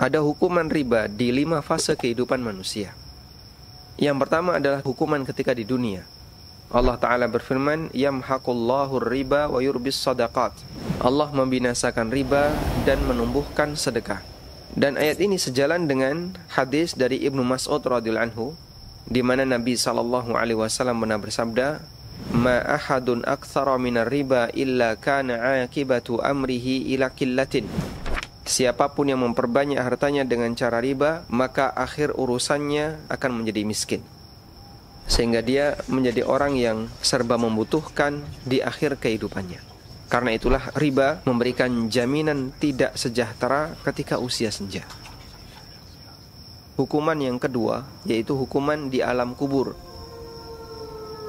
ada hukuman riba di 5 fase kehidupan manusia. Yang pertama adalah hukuman ketika di dunia. Allah Ta'ala berfirman, yamhaqullahu riba wa yurbis sadaqat. Allah membinasakan riba dan menumbuhkan sedekah. Dan ayat ini sejalan dengan hadis dari Ibnu Mas'ud radhiyallahu anhu, di mana Nabi SAW pernah bersabda, ma ahadun aktsara minar riba illa kana aqibatu amrihi ila qillatin. Siapapun yang memperbanyak hartanya dengan cara riba, maka akhir urusannya akan menjadi miskin, sehingga dia menjadi orang yang serba membutuhkan di akhir kehidupannya. Karena itulah riba memberikan jaminan tidak sejahtera ketika usia senja. Hukuman yang kedua yaitu hukuman di alam kubur.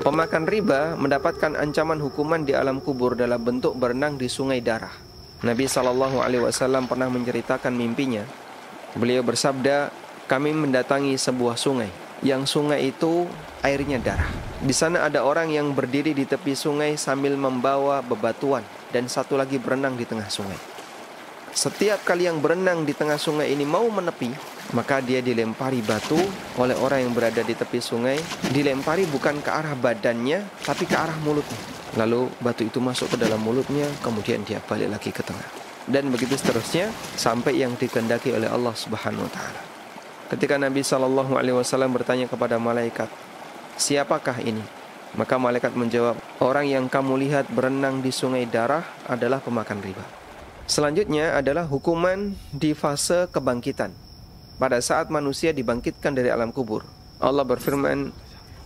Pemakan riba mendapatkan ancaman hukuman di alam kubur dalam bentuk berenang di sungai darah. Nabi SAW pernah menceritakan mimpinya. Beliau bersabda, kami mendatangi sebuah sungai, yang sungai itu airnya darah. Di sana ada orang yang berdiri di tepi sungai sambil membawa bebatuan, dan satu lagi berenang di tengah sungai. Setiap kali yang berenang di tengah sungai ini mau menepi, maka dia dilempari batu oleh orang yang berada di tepi sungai. Dilempari bukan ke arah badannya, tapi ke arah mulutnya. Lalu batu itu masuk ke dalam mulutnya, kemudian dia balik lagi ke tengah. Dan begitu seterusnya sampai yang dikehendaki oleh Allah Subhanahu wa taala. Ketika Nabi SAW bertanya kepada malaikat, siapakah ini? Maka malaikat menjawab, orang yang kamu lihat berenang di sungai darah adalah pemakan riba. Selanjutnya adalah hukuman di fase kebangkitan. Pada saat manusia dibangkitkan dari alam kubur, Allah berfirman,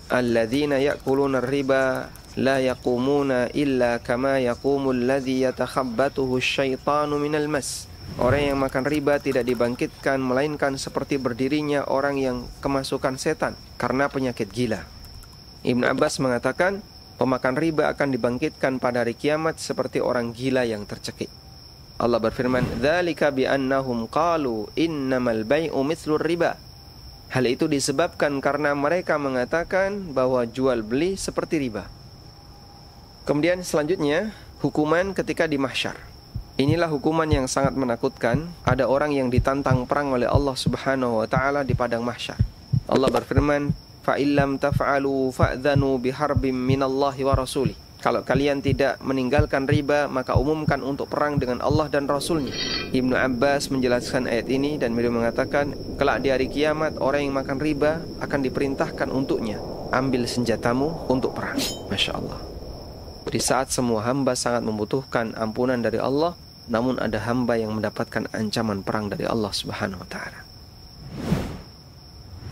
alladzina ya'kuluna riba la yaqumuna illa kama yaqumul ladzi yatakhabbathu asyaitanu minal mas. Orang yang makan riba tidak dibangkitkan melainkan seperti berdirinya orang yang kemasukan setan karena penyakit gila. Ibnu Abbas mengatakan, pemakan riba akan dibangkitkan pada hari kiamat seperti orang gila yang tercekik. Allah berfirman, dzalika bi annahum qalu innamal bai'u mithlur riba. Hal itu disebabkan karena mereka mengatakan bahwa jual beli seperti riba. Kemudian selanjutnya, hukuman ketika di mahsyar. Inilah hukuman yang sangat menakutkan. Ada orang yang ditantang perang oleh Allah Subhanahu wa taala di padang mahsyar. Allah berfirman, fa illam taf'alu fa'dhanu biharbim minallahi wa rasulih. Kalau kalian tidak meninggalkan riba, maka umumkan untuk perang dengan Allah dan Rasulnya. Ibnu Abbas menjelaskan ayat ini dan beliau mengatakan, kelak di hari kiamat orang yang makan riba akan diperintahkan untuknya, ambil senjatamu untuk perang. Masya Allah. Di saat semua hamba sangat membutuhkan ampunan dari Allah, namun ada hamba yang mendapatkan ancaman perang dari Allah Subhanahu wa taala.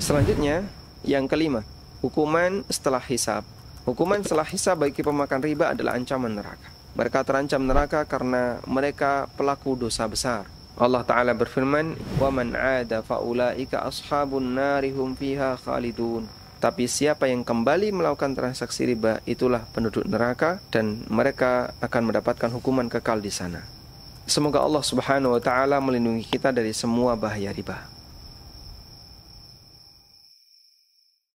Selanjutnya, yang kelima, hukuman setelah hisab. Hukuman setelah hisab bagi pemakan riba adalah ancaman neraka. Mereka terancam neraka karena mereka pelaku dosa besar. Allah Ta'ala berfirman, وَمَنْ عَادَ فَأُولَئِكَ أَصْحَابُ النَّارِ هُمْ فِيهَا خَالِدُونَ. Tapi siapa yang kembali melakukan transaksi riba, itulah penduduk neraka dan mereka akan mendapatkan hukuman kekal di sana. Semoga Allah Subhanahu wa taala melindungi kita dari semua bahaya riba.